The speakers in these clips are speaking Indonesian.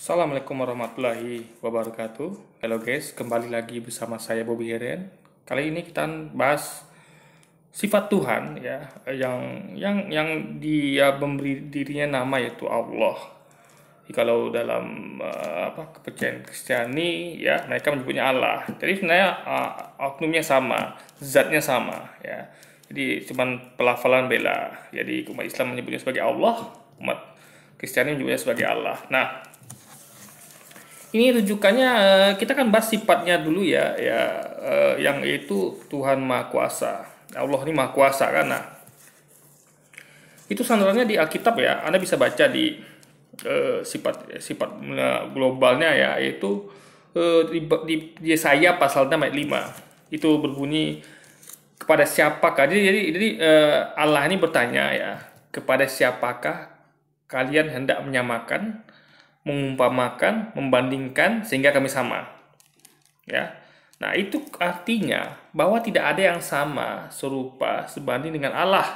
Assalamualaikum warahmatullahi wabarakatuh. Halo guys, kembali lagi bersama saya Bobby Heren. Kali ini kita bahas sifat Tuhan ya, yang dia memberi dirinya nama yaitu Allah. Jadi kalau dalam kepercayaan Kristiani ya, mereka menyebutnya Allah. Jadi sebenarnya oknumnya sama, zatnya sama ya. Jadi cuman pelafalan beda. Jadi umat Islam menyebutnya sebagai Allah, umat Kristiani menyebutnya sebagai Allah. Nah, ini rujukannya kita kan bahas sifatnya dulu yang itu Tuhan Maha Kuasa. Allah ini Maha Kuasa kan. Nah, itu sandarannya di Alkitab ya. Anda bisa baca di sifat globalnya ya, yaitu di Yesaya pasal 6 ayat 5. Itu berbunyi, kepada siapakah? Jadi Allah ini bertanya ya, kepada siapakah kalian hendak menyamakan, mengumpamakan, membandingkan sehingga kami sama. Ya. Nah, itu artinya bahwa tidak ada yang sama, serupa, sebanding dengan Allah,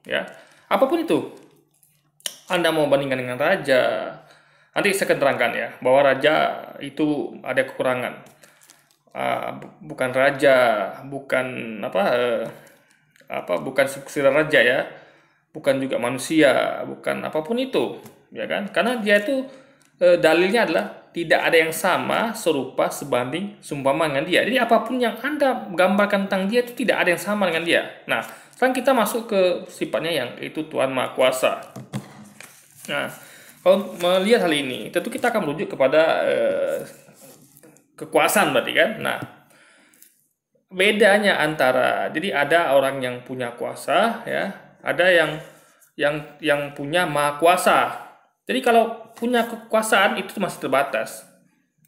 ya. Apapun itu. Anda mau bandingkan dengan raja, nanti saya akan terangkan ya, bahwa raja itu ada kekurangan. Bukan raja, bukan bukan sila raja ya. Bukan juga manusia, bukan apapun itu, ya kan? Karena dia itu dalilnya adalah tidak ada yang sama, serupa, sebanding, seumpama dengan dia. Jadi apapun yang Anda gambarkan tentang dia itu tidak ada yang sama dengan dia. Nah, sekarang kita masuk ke sifatnya yang itu Tuhan Maha Kuasa. Nah, kalau melihat hal ini, tentu kita akan merujuk kepada kekuasaan berarti kan. Nah, bedanya antara, jadi ada orang yang punya kuasa ya, ada yang punya Maha Kuasa. Jadi kalau punya kekuasaan itu masih terbatas,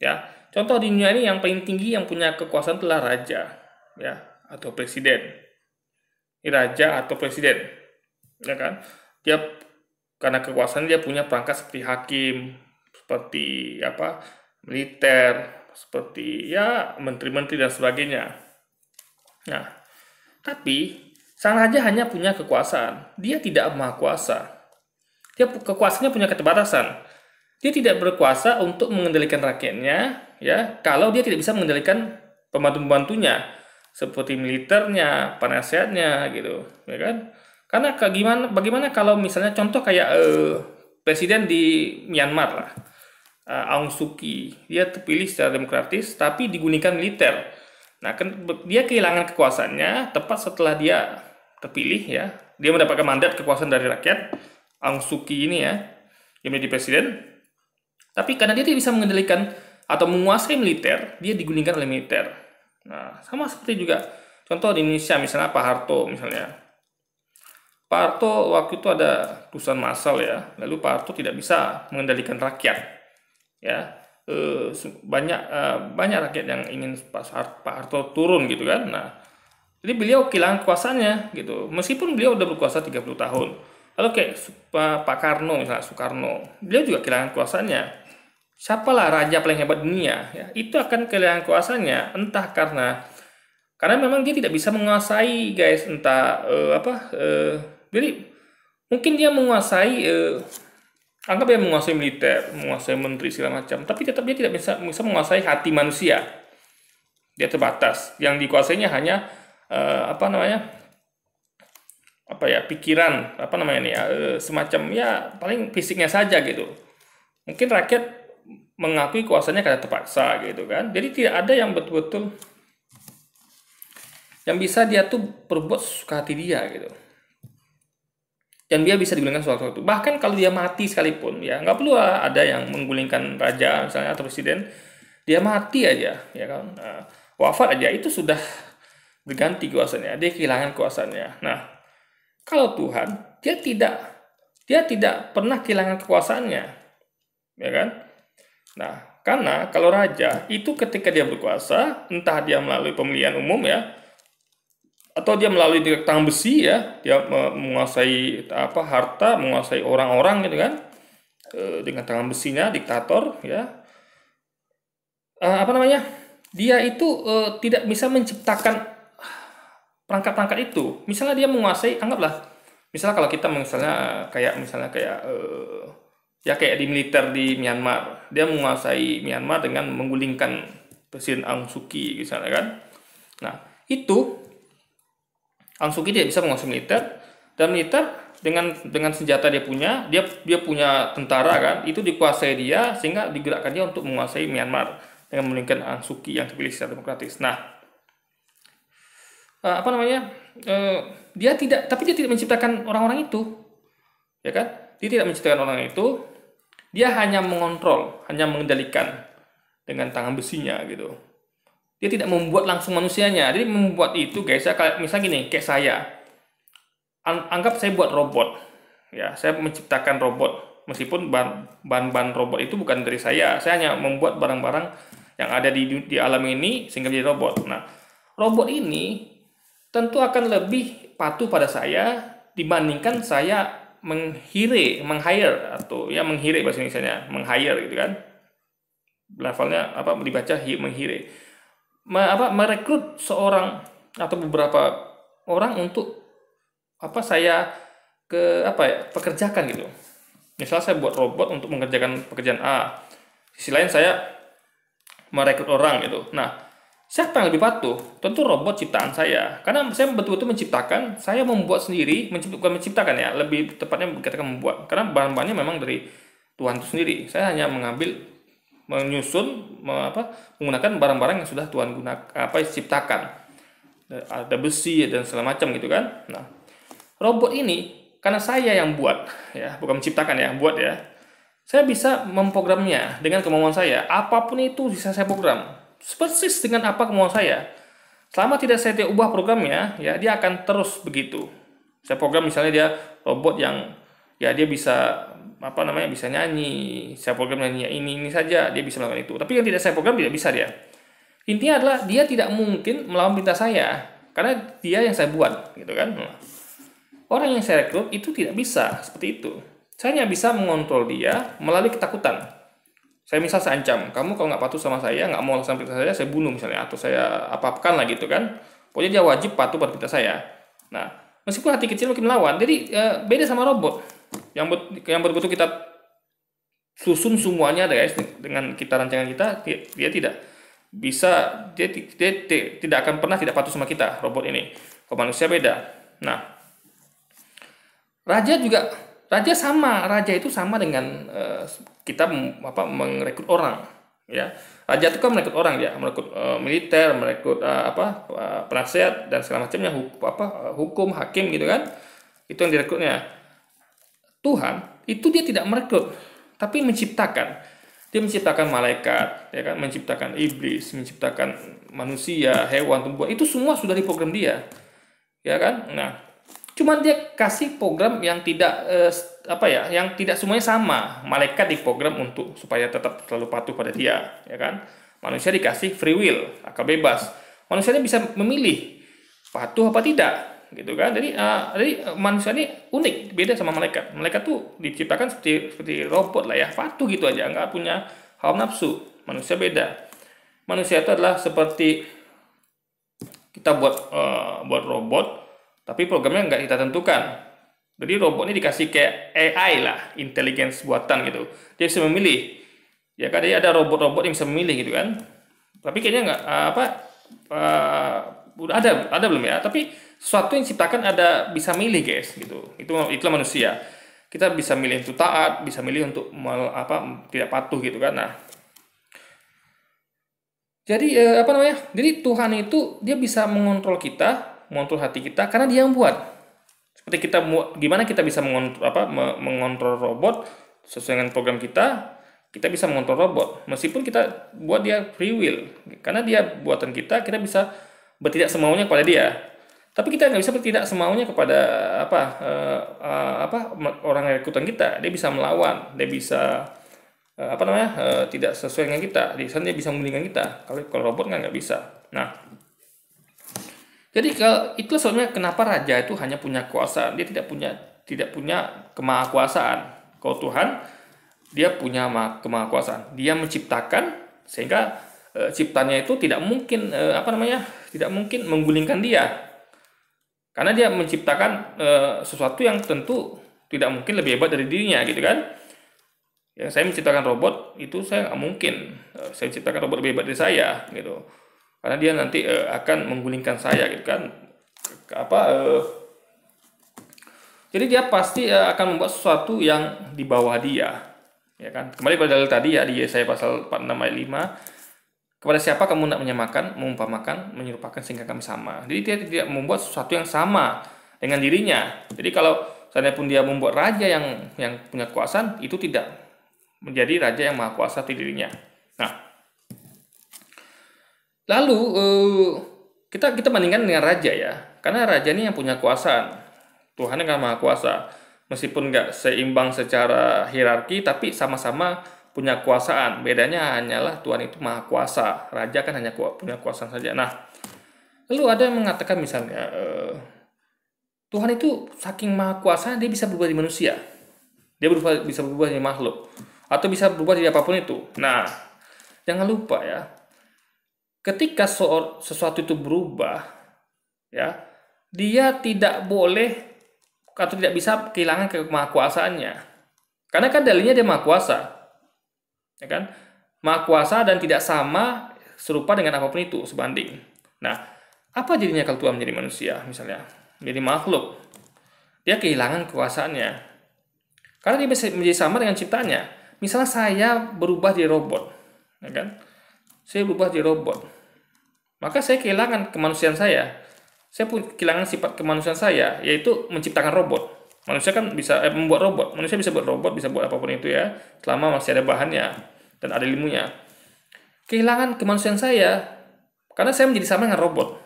ya. Contoh di dunia ini yang paling tinggi yang punya kekuasaan adalah raja, ya, atau presiden. Ini raja atau presiden, ya kan? Dia karena kekuasaan dia punya perangkat seperti hakim, seperti militer, seperti ya menteri-menteri dan sebagainya. Nah, tapi sang raja hanya punya kekuasaan, dia tidak maha kuasa. Dia kekuasaannya punya keterbatasan. Dia tidak berkuasa untuk mengendalikan rakyatnya, ya, kalau dia tidak bisa mengendalikan pembantu-pembantunya, seperti militernya, penasehatnya, gitu, ya kan? Karena bagaimana kalau misalnya contoh kayak presiden di Myanmar lah, Aung Suu Kyi, dia terpilih secara demokratis, tapi digunakan militer. Nah, kan dia kehilangan kekuasaannya tepat setelah dia terpilih, ya, dia mendapatkan mandat kekuasaan dari rakyat. Aung Suu Kyi ini ya, yang menjadi presiden, tapi karena dia tidak bisa mengendalikan atau menguasai militer, dia digunakan oleh militer. Nah, sama seperti juga contoh di Indonesia, misalnya Pak Harto misalnya. Pak Harto waktu itu ada kerusuhan massal ya, lalu Pak Harto tidak bisa mengendalikan rakyat, ya. Banyak rakyat yang ingin Pak Harto turun gitu kan. Nah, jadi beliau kehilangan kuasanya gitu, meskipun beliau udah berkuasa 30 tahun. Lalu kayak Pak Karno misalnya, Soekarno, beliau juga kehilangan kuasanya. Siapalah raja paling hebat dunia, ya, itu akan kehilangan kuasanya, entah karena memang dia tidak bisa menguasai, guys, entah jadi mungkin dia menguasai, anggap dia menguasai militer, menguasai menteri segala macam, tapi tetap dia tidak bisa menguasai hati manusia. Dia terbatas. Yang dikuasainya hanya pikiran, semacam ya paling fisiknya saja gitu. Mungkin rakyat mengakui kuasanya karena terpaksa gitu kan. Jadi tidak ada yang betul-betul yang bisa dia tuh berbuat suka hati dia gitu. Dan dia bisa digunakan suatu-suatu. Bahkan kalau dia mati sekalipun ya nggak perlu ada yang menggulingkan raja misalnya atau presiden. Dia mati aja ya kan. Wafat aja itu sudah berganti kuasanya. Dia kehilangan kuasanya. Nah, kalau Tuhan, dia tidak pernah kehilangan kekuasaannya, ya kan? Nah, karena kalau raja itu ketika dia berkuasa, entah dia melalui pemilihan umum ya, atau dia melalui tangan besi ya, dia menguasai harta, menguasai orang-orang gitu kan, dengan tangan besinya, diktator ya, dia itu tidak bisa menciptakan perangkat-perangkat itu. Misalnya dia menguasai, anggaplah, misalnya kalau kita kayak di militer di Myanmar, dia menguasai Myanmar dengan menggulingkan Presiden Aung Suu Kyi misalnya kan. Nah, itu Aung Suu Kyi tidak bisa menguasai militer, dan militer dengan senjata dia punya tentara kan, itu dikuasai dia sehingga digerakkan dia untuk menguasai Myanmar dengan menggulingkan Aung Suu Kyi yang terpilih secara demokratis. Nah, apa namanya? Dia tidak menciptakan orang-orang itu, ya kan? Dia tidak menciptakan orang itu, dia hanya mengontrol, hanya mengendalikan dengan tangan besinya gitu. Dia tidak membuat langsung manusianya. Jadi membuat itu guys, misalnya gini, kayak saya. Anggap saya buat robot. Ya, saya menciptakan robot. Meskipun bahan robot itu bukan dari saya. Saya hanya membuat barang-barang yang ada di alam ini sehingga menjadi robot. Nah, robot ini tentu akan lebih patuh pada saya dibandingkan saya meng-hire atau ya meng-hire bahasa Indonesia-nya, meng-hire gitu kan. Levelnya apa dibaca meng-hire. Merekrut seorang atau beberapa orang untuk saya pekerjakan gitu. Misal saya buat robot untuk mengerjakan pekerjaan A. Sisi lain saya merekrut orang gitu. Nah, siapa yang lebih patuh? Tentu robot ciptaan saya. Karena saya betul-betul menciptakan, saya membuat sendiri, bukan menciptakan ya, lebih tepatnya dikatakan membuat. Karena bahan-bahannya memang dari Tuhan itu sendiri. Saya hanya menyusun, menggunakan barang-barang yang sudah Tuhan ciptakan. Ada besi dan segala macam gitu kan. Nah, robot ini karena saya yang buat, ya, bukan menciptakan ya, buat ya. Saya bisa memprogramnya dengan kemauan saya. Apapun itu bisa saya program. Persis dengan apa kemauan saya. Selama tidak saya ubah programnya, ya dia akan terus begitu. Saya program misalnya dia robot yang ya dia bisa bisa nyanyi. Saya program nyanyi ini saja, dia bisa melakukan itu. Tapi yang tidak saya program tidak bisa dia. Intinya adalah dia tidak mungkin melawan perintah saya karena dia yang saya buat, gitu kan. Orang yang saya rekrut itu tidak bisa seperti itu. Saya hanya bisa mengontrol dia melalui ketakutan. Saya ancam, kamu kalau nggak patuh sama saya, nggak mau laksanakan perintah saya bunuh misalnya, atau saya apa-apakan lah gitu kan. Pokoknya dia wajib patuh pada perintah saya. Nah, meskipun hati kecil mungkin melawan, jadi beda sama robot yang betul-betul kita susun semuanya guys, dengan kita rancangan kita, dia tidak bisa, dia tidak akan pernah tidak patuh sama kita, robot ini. Kalau manusia beda. Nah, raja itu sama dengan kita merekrut orang, ya. Raja itu kan merekrut orang ya, merekrut militer, merekrut penasihat dan segala macamnya, hukum, hakim gitu kan. Itu yang direkrutnya. Tuhan itu dia tidak merekrut, tapi menciptakan. Dia menciptakan malaikat, ya kan, menciptakan iblis, menciptakan manusia, hewan, tumbuhan. Itu semua sudah diprogram dia. Ya kan? Nah, cuman dia kasih program yang tidak yang tidak semuanya sama. Malaikat diprogram untuk supaya tetap selalu patuh pada dia, ya kan? Manusia dikasih free will, akal bebas. Manusia ini bisa memilih patuh apa tidak, gitu kan? Jadi manusia ini unik, beda sama malaikat. Malaikat tuh diciptakan seperti robot lah ya, patuh gitu aja, nggak punya hawa nafsu. Manusia beda. Manusia itu adalah seperti kita buat robot, tapi programnya nggak kita tentukan. Jadi robot ini dikasih kayak AI lah, intelligence buatan gitu. Dia bisa memilih. Ya kan, ada robot-robot yang bisa memilih gitu kan. Tapi kayaknya nggak udah ada belum ya? Tapi sesuatu yang diciptakan ada bisa milih guys gitu. Itulah manusia. Kita bisa milih untuk taat, bisa milih untuk tidak patuh gitu kan. Nah, jadi Jadi Tuhan itu dia bisa mengontrol kita, mengontrol hati kita karena dia yang buat. Seperti gimana kita bisa mengontrol robot sesuai dengan program kita bisa mengontrol robot. Meskipun kita buat dia free will, karena dia buatan kita bisa bertindak semaunya kepada dia. Tapi kita nggak bisa bertindak semaunya kepada orang yang rekrutan kita. Dia bisa melawan, dia bisa tidak sesuai dengan kita. Di sana dia bisa membandingkan kita. Kalau robot nggak bisa. Nah, jadi itulah sebabnya kenapa raja itu hanya punya kuasa, dia tidak punya kemahakuasaan. Kalau Tuhan, dia punya kemahakuasaan. Dia menciptakan sehingga ciptanya itu tidak mungkin tidak mungkin menggulingkan dia. Karena dia menciptakan sesuatu yang tentu tidak mungkin lebih hebat dari dirinya gitu kan. Yang saya menciptakan robot itu saya nggak mungkin saya ciptakan robot lebih hebat dari saya gitu. Karena dia nanti akan menggulingkan saya gitu kan. Apa Jadi dia pasti akan membuat sesuatu yang di bawah dia. Ya kan? Kembali pada dalil tadi ya di Yesaya pasal 46 ayat 5. Kepada siapa kamu nak menyamakan, mengumpamakan, menyerupakan sehingga kami sama. Jadi dia tidak membuat sesuatu yang sama dengan dirinya. Jadi kalau seandainya pun dia membuat raja yang punya kekuasaan, itu tidak menjadi raja yang maha kuasa di dirinya. Nah, lalu kita bandingkan dengan raja ya. Karena raja ini yang punya kekuasaan. Tuhan yang maha kuasa. Meskipun nggak seimbang secara hierarki, tapi sama-sama punya kekuasaan. Bedanya hanyalah Tuhan itu maha kuasa. Raja kan hanya punya kekuasaan saja. Nah, lalu ada yang mengatakan misalnya, Tuhan itu saking maha kuasa, dia bisa berubah di manusia. Dia bisa berubah di makhluk. Atau bisa berubah di apapun itu. Nah, jangan lupa ya, ketika sesuatu itu berubah, ya, dia tidak boleh atau tidak bisa kehilangan kemahakuasaannya. Karena kan dalilnya dia maha kuasa. Ya kan? Maha kuasa dan tidak sama serupa dengan apapun itu sebanding. Nah, apa jadinya kalau Tuhan menjadi manusia misalnya? Menjadi makhluk. Dia kehilangan kekuasaannya. Karena dia bisa menjadi sama dengan ciptanya. Misalnya saya berubah jadi robot. Ya kan? Saya berubah jadi robot. Maka saya kehilangan kemanusiaan saya. Saya pun kehilangan sifat kemanusiaan saya, yaitu menciptakan robot. Manusia kan bisa membuat robot. Manusia bisa buat robot, bisa buat apapun itu ya, selama masih ada bahannya dan ada ilmunya. Kehilangan kemanusiaan saya karena saya menjadi sama dengan robot.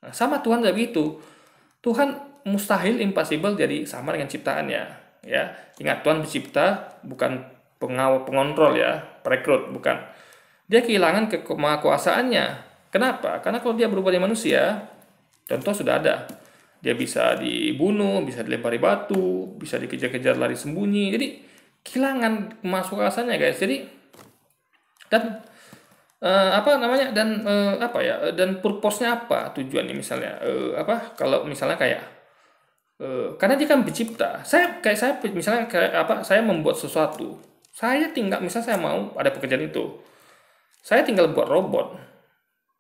Nah, sama Tuhan tidak begitu. Tuhan mustahil, impossible jadi sama dengan ciptaannya. Ya, ingat Tuhan pencipta, bukan pengontrol ya, perekrut, bukan. Dia kehilangan kemahakuasaannya. Kenapa? Karena kalau dia berubah jadi manusia, contoh sudah ada. Dia bisa dibunuh, bisa dilempari batu, bisa dikejar-kejar lari sembunyi. Jadi kehilangan kemahakuasaannya guys. Jadi dan dan purpose-nya apa tujuannya misalnya kalau misalnya kayak karena dia kan pencipta. Saya misalnya saya membuat sesuatu. Saya tinggal misalnya saya mau ada pekerjaan itu. Saya tinggal buat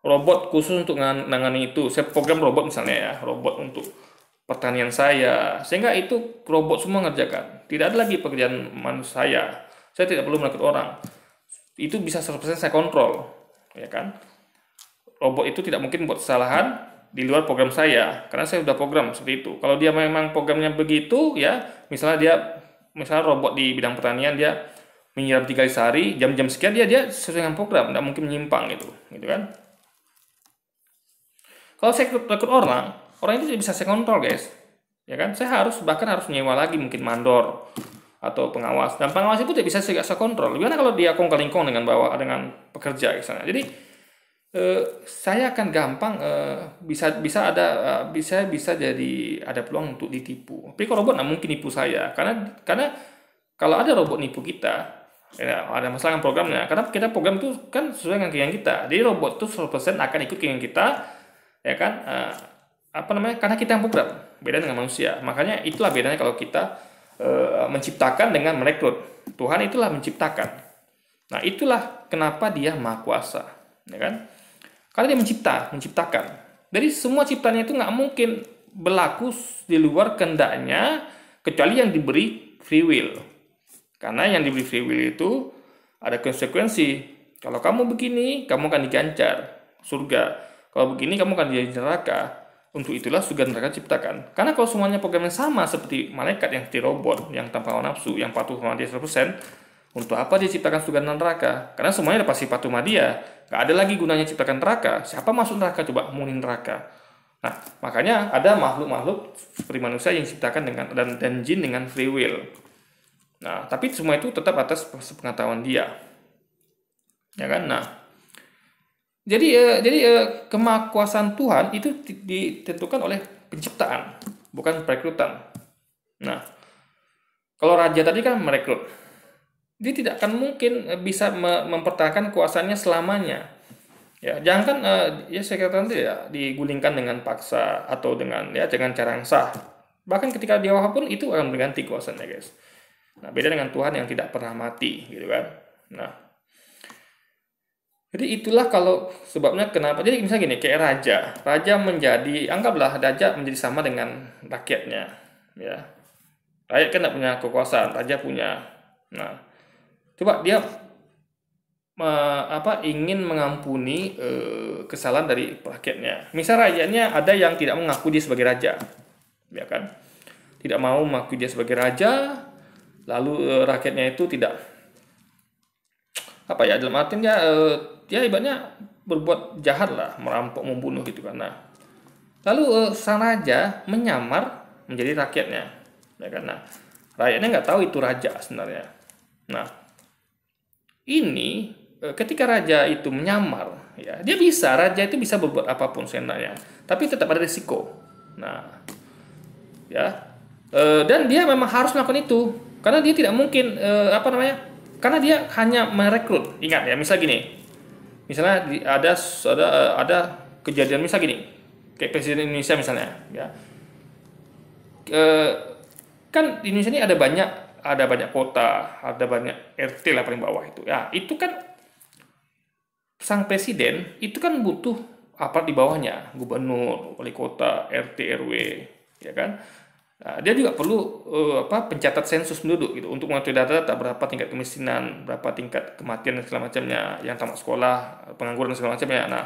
robot khusus untuk menangani itu. Saya program robot misalnya ya, robot untuk pertanian saya, sehingga itu robot semua ngerjakan. Tidak ada lagi pekerjaan manusia. Saya tidak perlu merekrut orang. Itu bisa 100% saya kontrol, ya kan? Robot itu tidak mungkin buat kesalahan di luar program saya, karena saya sudah program seperti itu. Kalau dia memang programnya begitu, ya, misalnya robot di bidang pertanian dia menyiram 3 kali sehari, jam-jam sekian dia sesuai dengan program, tidak mungkin menyimpang gitu kan? Kalau saya rekrut orang itu tidak bisa saya kontrol guys, ya kan? Saya bahkan harus menyewa lagi mungkin mandor atau pengawas, dan pengawas itu tidak bisa saya kontrol. Gimana kalau dia kongkal-lingkong dengan pekerja misalnya? Jadi saya akan gampang bisa jadi ada peluang untuk ditipu. Tapi kalau robot nggak mungkin nipu saya, karena kalau ada robot nipu kita, ya, ada masalah dengan programnya. Karena kita program itu kan sesuai dengan keinginan kita. Jadi robot itu 100% akan ikut keinginan kita. Ya kan, karena kita yang program, beda dengan manusia. Makanya itulah bedanya kalau kita menciptakan dengan merekrut. Tuhan itulah menciptakan. Nah, itulah kenapa dia maha kuasa, ya kan? Karena dia menciptakan. Jadi semua ciptanya itu nggak mungkin berlaku di luar kehendaknya, kecuali yang diberi free will. Karena yang diberi free will itu ada konsekuensi. Kalau kamu begini, kamu akan diganjar surga. Kalau begini kamu akan jadi neraka. Untuk itulah surga neraka diciptakan. Karena kalau semuanya programnya sama seperti malaikat yang seperti robot, yang tanpa hawa nafsu, yang patuh sama dia 100%, untuk apa dia ciptakan surga dan neraka? Karena semuanya udah pasti patuh sama dia. Gak ada lagi gunanya ciptakan neraka. Siapa masuk neraka? Coba mungkin neraka. Nah, makanya ada makhluk-makhluk seperti manusia yang diciptakan dengan dan jin dengan free will. Nah, tapi semua itu tetap atas pengetahuan dia. Ya kan? Nah, jadi kemahakuasaan Tuhan itu ditentukan oleh penciptaan, bukan perekrutan. Nah, kalau raja tadi kan merekrut, dia tidak akan mungkin bisa mempertahankan kuasanya selamanya. Ya, jangan ya saya katakan tadi ya, digulingkan dengan paksa atau dengan cara yang sah. Bahkan ketika dia wafat pun itu akan berganti kuasanya, guys. Nah, beda dengan Tuhan yang tidak pernah mati, gitu kan. Nah, jadi itulah kalau sebabnya kenapa. Jadi misalnya gini, kayak raja menjadi, anggaplah raja menjadi sama dengan rakyatnya, ya. Rakyat kan tidak punya kekuasaan, raja punya. Nah, coba dia ingin mengampuni kesalahan dari rakyatnya. Misal rakyatnya ada yang tidak mengaku dia sebagai raja, ya kan? Tidak mau mengakui dia sebagai raja, lalu rakyatnya itu tidak dalam artinya dia ibaratnya berbuat jahat lah, merampok, membunuh gitu kan. Nah, lalu sang raja menyamar menjadi rakyatnya, ya kan? Nah, rakyatnya nggak tahu itu raja sebenarnya. Nah, ini ketika raja itu menyamar, ya raja itu bisa berbuat apapun sebenarnya, tapi tetap ada risiko. Nah, ya, dan dia memang harus melakukan itu karena dia tidak mungkin karena dia hanya merekrut. Ingat ya, misalnya ada kejadian misal gini, kayak Presiden Indonesia misalnya, ya, kan di Indonesia ini ada banyak kota, ada banyak RT lah paling bawah itu. Ya, itu kan sang presiden itu kan butuh aparat di bawahnya, gubernur, wali kota, RT, RW, ya kan. Nah, dia juga perlu pencatat sensus penduduk gitu untuk mengetahui data berapa tingkat kemiskinan, berapa tingkat kematian dan segala macamnya, yang tamat sekolah, pengangguran dan segala macamnya. Nah,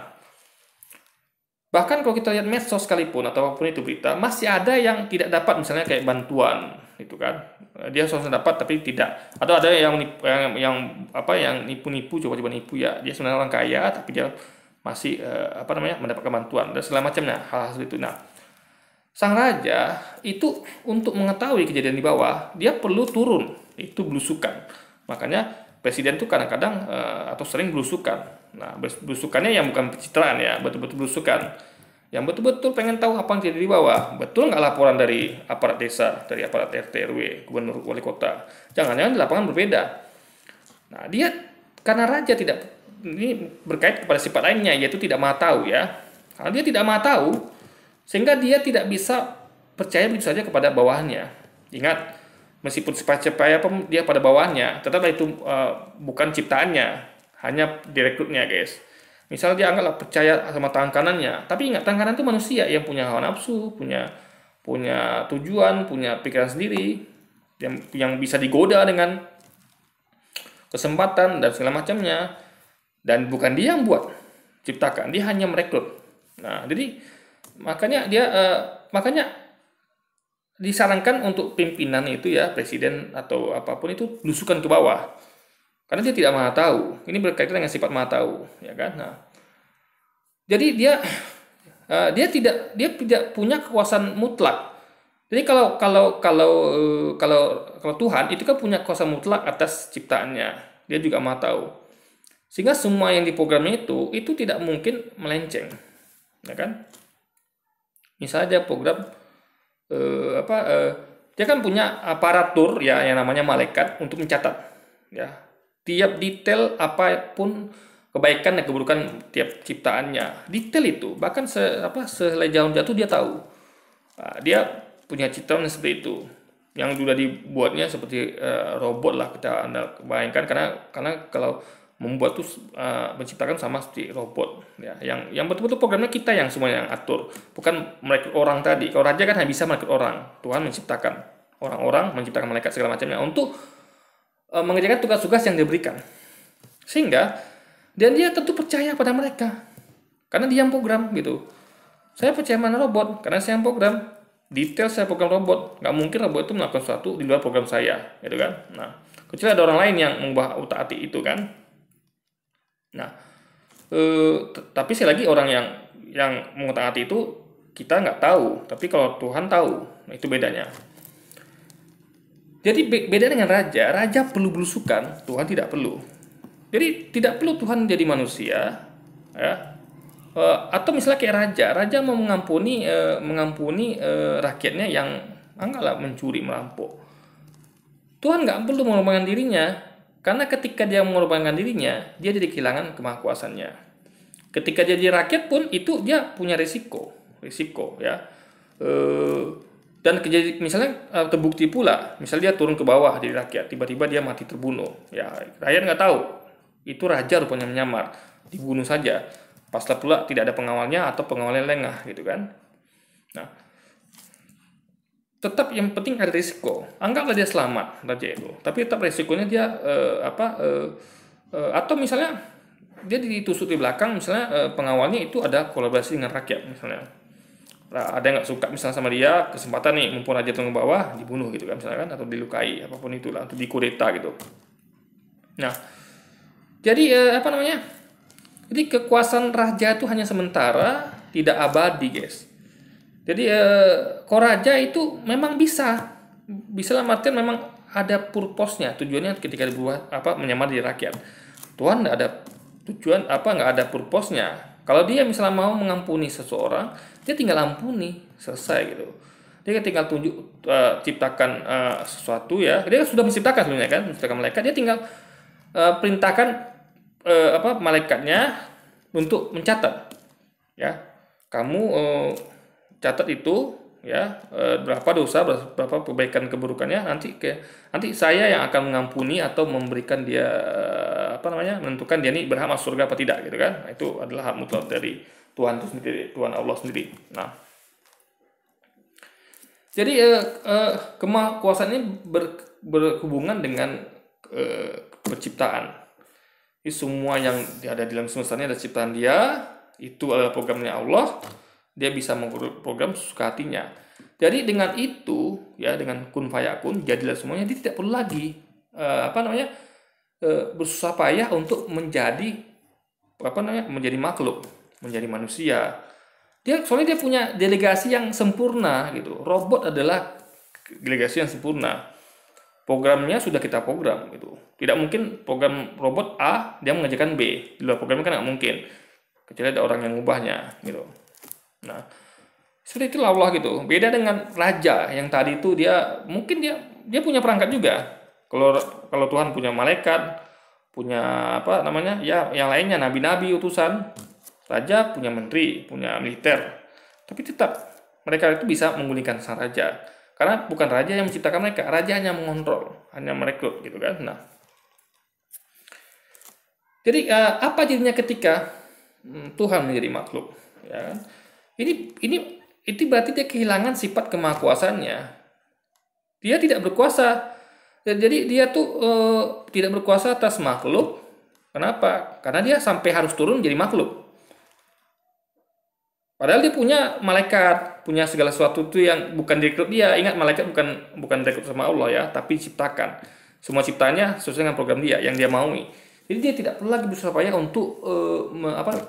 bahkan kalau kita lihat medsos sekalipun atau apapun itu berita, masih ada yang tidak dapat misalnya kayak bantuan itu kan. Dia langsung dapat tapi tidak. Atau ada yang nipu-nipu, coba-coba nipu ya. Dia sebenarnya orang kaya tapi dia masih mendapatkan bantuan dan segala macamnya, hal-hal seperti itu. Nah, sang raja itu untuk mengetahui kejadian di bawah, dia perlu turun, itu belusukan. Makanya presiden tuh kadang-kadang atau sering belusukan. Nah, belusukannya yang bukan pencitraan ya, betul-betul belusukan. Yang betul-betul pengen tahu apa yang terjadi di bawah. Betul nggak laporan dari aparat desa, dari aparat RT, RW, gubernur, wali kota? Jangan-jangan di lapangan berbeda. Nah, dia karena raja ini berkait kepada sifat lainnya, yaitu tidak maha tahu ya. Karena dia tidak maha tahu, sehingga dia tidak bisa percaya begitu saja kepada bawahannya. Ingat, meskipun supaya dia pada bawahnya, tetap itu bukan ciptaannya, hanya direkrutnya guys. Misal dia anggaplah percaya sama tangan kanannya, tapi ingat tangan kanan itu manusia yang punya hawa nafsu, punya tujuan, punya pikiran sendiri, yang bisa digoda dengan kesempatan dan segala macamnya. Dan bukan dia yang buat ciptakan, dia hanya merekrut. Nah, jadi makanya disarankan untuk pimpinan itu ya, presiden atau apapun itu belusukan ke bawah. Karena dia tidak maha tahu. Ini berkaitan dengan sifat maha tahu, ya kan? Nah, jadi dia tidak punya kekuasaan mutlak. Jadi kalau Tuhan itu kan punya kuasa mutlak atas ciptaannya. Dia juga maha tahu. Sehingga semua yang diprogramnya itu tidak mungkin melenceng, ya kan? Misalnya program dia kan punya aparatur ya yang namanya malaikat untuk mencatat ya tiap detail apapun kebaikan dan keburukan tiap ciptaannya, detail itu bahkan selai jauh jatuh dia tahu. Nah, dia punya ciptaan seperti itu yang sudah dibuatnya seperti robot lah, kita Anda bayangkan, karena kalau membuat tuh menciptakan sama seperti robot ya, yang betul-betul programnya kita yang semua yang atur, bukan merekrut orang tadi. Kalau raja kan hanya bisa merekrut orang, Tuhan menciptakan orang-orang, menciptakan malaikat segala macamnya untuk mengerjakan tugas-tugas yang diberikan, sehingga dan dia tentu percaya pada mereka karena dia yang program gitu. Saya percaya mana robot karena saya yang program, detail saya program robot, nggak mungkin robot itu melakukan sesuatu di luar program saya gitu kan. Nah, kecuali ada orang lain yang mengubah utak-atik itu kan. Nah, tapi sekali lagi orang yang mengutak-atik itu kita nggak tahu, tapi kalau Tuhan tahu, nah itu bedanya. Jadi beda dengan raja perlu belusukan, Tuhan tidak perlu. Jadi tidak perlu Tuhan jadi manusia, ya. Atau misalnya kayak raja mau mengampuni rakyatnya yang anggaplah mencuri, merampok. Tuhan nggak perlu mengorbankan dirinya, karena ketika dia mengorbankan dirinya, dia jadi kehilangan kemahakuasaannya. Ketika dia jadi rakyat pun itu dia punya risiko ya. Dan misalnya terbukti pula, misalnya dia turun ke bawah dari rakyat, tiba-tiba dia mati terbunuh. Ya, rakyat nggak tahu. Itu raja rupanya menyamar, dibunuh saja. Paslah pula tidak ada pengawalnya atau pengawalnya lengah gitu kan. Nah, tetap yang penting ada risiko. Anggaplah dia selamat raja itu, tapi tetap risikonya dia atau misalnya dia ditusuk di belakang, misalnya pengawalnya itu ada kolaborasi dengan rakyat misalnya. Nah, ada yang nggak suka misalnya sama dia, kesempatan nih mumpung raja turun ke bawah dibunuh gitu kan misalnya kan, atau dilukai apapun itulah, atau dikudeta gitu. Nah, jadi apa namanya? Jadi kekuasaan raja itu hanya sementara, tidak abadi, guys. Jadi Koraja itu memang bisa lah artian memang ada purpose-nya, tujuannya ketika dibuat menyamar di rakyat. Tuhan nggak ada tujuan nggak ada purpose-nya. Kalau dia misalnya mau mengampuni seseorang, dia tinggal ampuni, selesai gitu. Dia tinggal ciptakan sesuatu ya. Dia sudah menciptakan sebenarnya kan, menciptakan malaikat. Dia tinggal perintahkan malaikatnya untuk mencatat. Ya, kamu catat itu ya, berapa dosa, berapa kebaikan keburukannya, nanti saya yang akan mengampuni atau memberikan dia menentukan dia ini berhak masuk surga apa tidak gitu kan. Nah, itu adalah hak mutlak dari Tuhan itu sendiri, Tuhan Allah sendiri. Nah, jadi kemakuasaan ini berhubungan dengan penciptaan. Jadi semua yang ada di dalam semesta ini adalah ciptaan dia, itu adalah programnya Allah. Dia bisa memprogram sesuka hatinya. Jadi dengan itu ya, dengan kun fayakun jadilah semuanya, dia tidak perlu lagi bersusah payah untuk menjadi menjadi makhluk, menjadi manusia. Soalnya dia punya delegasi yang sempurna gitu. Robot adalah delegasi yang sempurna. Programnya sudah kita program gitu. Tidak mungkin program robot A dia mengerjakan B. Di luar programnya kan nggak mungkin. Kecuali ada orang yang mengubahnya gitu. Nah, seperti itulah Allah gitu. Beda dengan raja yang tadi itu, dia mungkin dia punya perangkat juga. Kalau Tuhan punya malaikat, punya ya yang lainnya, nabi-nabi utusan. Raja punya menteri, punya militer. Tapi tetap mereka itu bisa menggulingkan sang raja. Karena bukan raja yang menciptakan mereka, raja hanya mengontrol, hanya merekrut gitu kan. Nah, jadi apa jadinya ketika Tuhan menjadi makhluk, ya kan? Ini berarti dia kehilangan sifat kemahakuasaannya. Dia tidak berkuasa. Jadi dia tuh tidak berkuasa atas makhluk. Kenapa? Karena dia sampai harus turun jadi makhluk. Padahal dia punya malaikat, punya segala sesuatu itu yang bukan direkrut dia. Ingat, malaikat bukan direkrut sama Allah ya, tapi diciptakan. Semua ciptanya sesuai dengan program dia yang dia maui. Jadi dia tidak perlu lagi berusaha payah untuk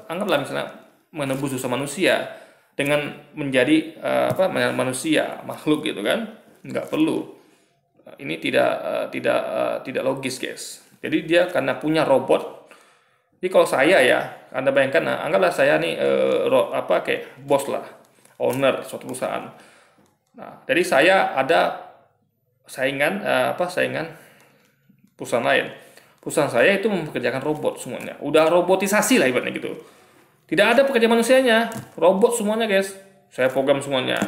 anggaplah misalnya menebus dosa manusia dengan menjadi manusia, makhluk gitu kan. Nggak perlu. Ini tidak logis, guys. Jadi dia karena punya robot. Jadi kalau saya ya, Anda bayangkan, anggaplah saya nih kayak bos lah, owner suatu perusahaan. Nah, jadi saya ada saingan perusahaan lain. Perusahaan saya itu mempekerjakan robot semuanya. Udah robotisasi lah ibaratnya gitu. Tidak ada pekerja manusianya, robot semuanya, guys. Saya program semuanya.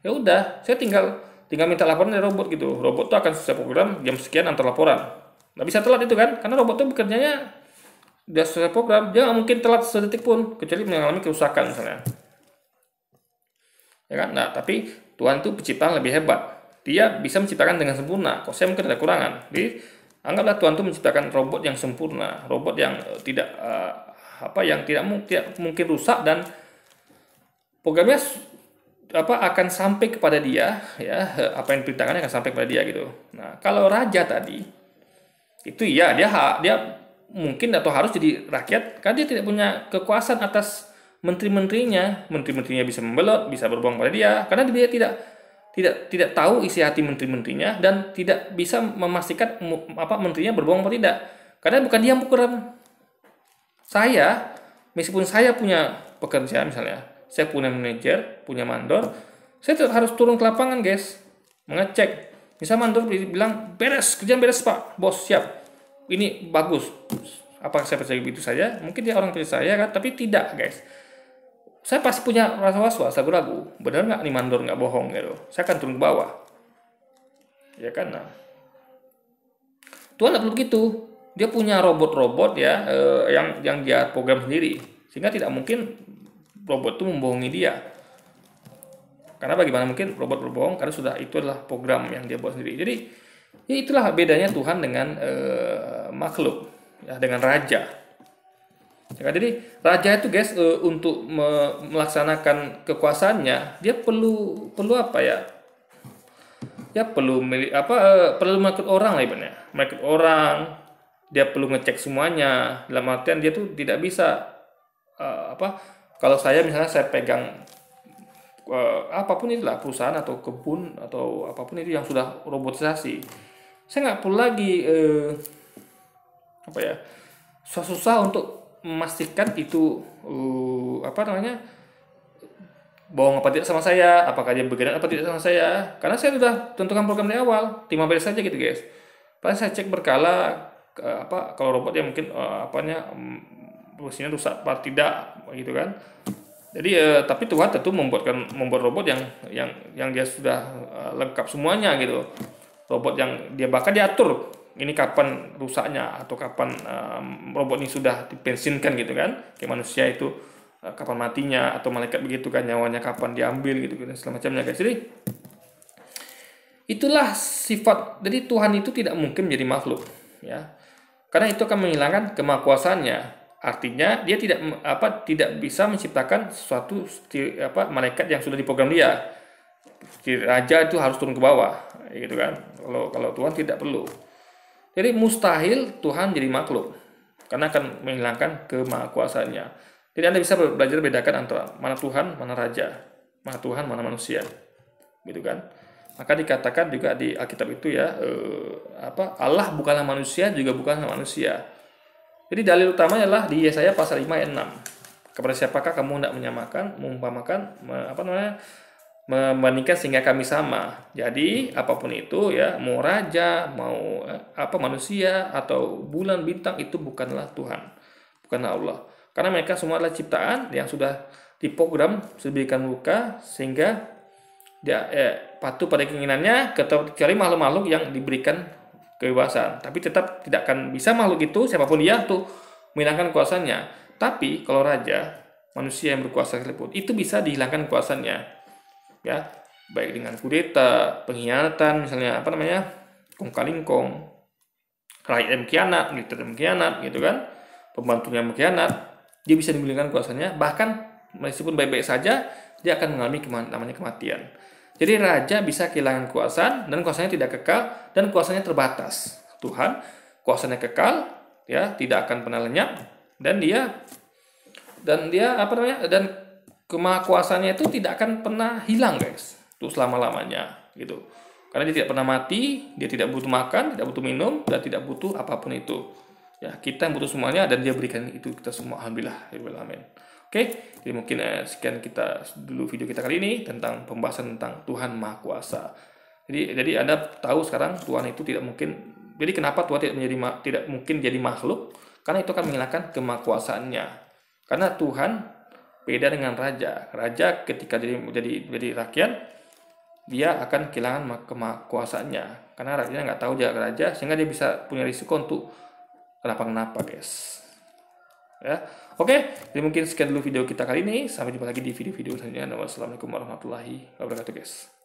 Ya udah, saya tinggal minta laporan dari robot gitu. Robot tuh akan saya program jam sekian antar laporan. Nggak bisa telat itu kan, karena robot tuh bekerjanya udah sesuai program. Dia nggak mungkin telat sedetik pun, kecuali mengalami kerusakan misalnya. Ya kan? Nah, tapi Tuhan tuh penciptaan lebih hebat. Dia bisa menciptakan dengan sempurna. Kok saya mungkin ada kurangan. Jadi anggaplah Tuhan tuh menciptakan robot yang sempurna, robot yang tidak tidak mungkin rusak, dan programnya akan sampai kepada dia ya, apa yang diperintahkannya akan sampai kepada dia gitu. Nah, kalau raja tadi itu ya dia mungkin atau harus jadi rakyat karena dia tidak punya kekuasaan atas menteri-menterinya. Menteri-menterinya bisa membelot, bisa berbohong pada dia karena dia tidak tahu isi hati menteri-menterinya dan tidak bisa memastikan menterinya berbohong atau tidak. Karena bukan dia yang program. Saya, meskipun saya punya pekerja misalnya, saya punya manajer, punya mandor, saya tetap harus turun ke lapangan, guys, mengecek. Misal mandor bilang beres, kerjaan beres Pak, bos siap. Ini bagus. Apakah saya percaya begitu saja? Mungkin dia orang percaya saya kan, tapi tidak, guys. saya pasti punya rasa was-was, ragu-ragu. Benar nggak nih mandor nggak bohong gitu. Saya akan turun ke bawah. Ya kan? Nah, Tuhan nggak perlu begitu. Dia punya robot-robot ya yang dia program sendiri. Sehingga tidak mungkin robot itu membohongi dia. Karena bagaimana mungkin robot berbohong karena sudah itu adalah program yang dia buat sendiri. Jadi ya itulah bedanya Tuhan dengan makhluk, ya, dengan raja. Ya, kan? Jadi raja itu guys untuk melaksanakan kekuasaannya dia perlu apa ya? Ya perlu perlu merekrut orang lah ibaratnya. Merekrut orang, dia perlu ngecek semuanya. Dalam artian dia tuh tidak bisa kalau saya misalnya saya pegang apapun itulah perusahaan atau kebun atau apapun itu yang sudah robotisasi, saya nggak perlu lagi susah-susah untuk memastikan itu bohong apa tidak sama saya, apakah dia bergerak apa tidak sama saya, karena saya sudah tentukan program dari awal, 15 saja gitu guys. Paling saya cek berkala kalau robot ya mungkin mesinnya rusak apa tidak gitu kan. Jadi tapi Tuhan tentu membuat robot yang dia sudah lengkap semuanya gitu. Robot yang dia bahkan diatur ini kapan rusaknya atau kapan robot ini sudah dipensiunkan gitu kan. Kayak manusia itu kapan matinya atau malaikat begitu kan, nyawanya kapan diambil gitu dan segala macamnya guys. Jadi itulah sifat. Jadi Tuhan itu tidak mungkin menjadi makhluk ya. Karena itu akan menghilangkan kemahakuasaannya. Artinya dia tidak bisa menciptakan sesuatu malaikat yang sudah diprogram dia. Raja itu harus turun ke bawah, gitu kan? Kalau Tuhan tidak perlu. Jadi mustahil Tuhan jadi makhluk, karena akan menghilangkan kemahakuasaannya. Jadi Anda bisa belajar bedakan antara mana Tuhan, mana raja, mana Tuhan, mana manusia, gitu kan? Maka dikatakan juga di Alkitab itu ya, Allah bukanlah manusia, juga bukanlah manusia. Jadi dalil utamanya adalah di Yesaya pasal 5 ayat 6. Kepada siapakah kamu hendak menyamakan, mengumpamakan, membandingkan sehingga kami sama. Jadi apapun itu ya, mau raja, mau manusia atau bulan bintang itu bukanlah Tuhan, bukanlah Allah. Karena mereka semua adalah ciptaan yang sudah diprogram sedemikian rupa sehingga dia patuh pada keinginannya, kecuali makhluk-makhluk yang diberikan kebebasan. Tapi tetap tidak akan bisa makhluk itu siapapun dia tuh menghilangkan kuasanya. Tapi kalau raja, manusia yang berkuasa sekalipun, itu bisa dihilangkan kuasanya, ya, baik dengan kudeta, pengkhianatan, misalnya kong kali kong, rakyat yang mengkhianat, militer yang mengkhianat, gitu kan, pembantunya mengkhianat, dia bisa dihilangkan kuasanya. Bahkan meskipun baik-baik saja, dia akan mengalami namanya kematian. Jadi raja bisa kehilangan kuasaan dan kuasanya tidak kekal dan kuasanya terbatas. Tuhan kuasanya kekal, ya, tidak akan pernah lenyap dan dan kemahakuasaannya itu tidak akan pernah hilang guys, untuk selama-lamanya gitu. Karena dia tidak pernah mati, dia tidak butuh makan, tidak butuh minum dan tidak butuh apapun itu. Ya, kita yang butuh semuanya dan dia berikan itu kita semua. Alhamdulillah, amin. Oke, jadi mungkin sekian kita dulu video kita kali ini tentang pembahasan tentang Tuhan Maha Kuasa. Jadi Anda tahu sekarang Tuhan itu tidak mungkin. Jadi kenapa Tuhan tidak mungkin jadi makhluk? Karena itu akan menghilangkan kemahakuasaannya. Karena Tuhan beda dengan raja. Raja ketika jadi rakyat, dia akan kehilangan kemahakuasaannya. Karena rakyatnya nggak tahu dia raja, sehingga dia bisa punya risiko untuk kenapa guys. Ya, oke. Jadi mungkin sekian dulu video kita kali ini. Sampai jumpa lagi di video-video selanjutnya. Wassalamualaikum warahmatullahi wabarakatuh guys.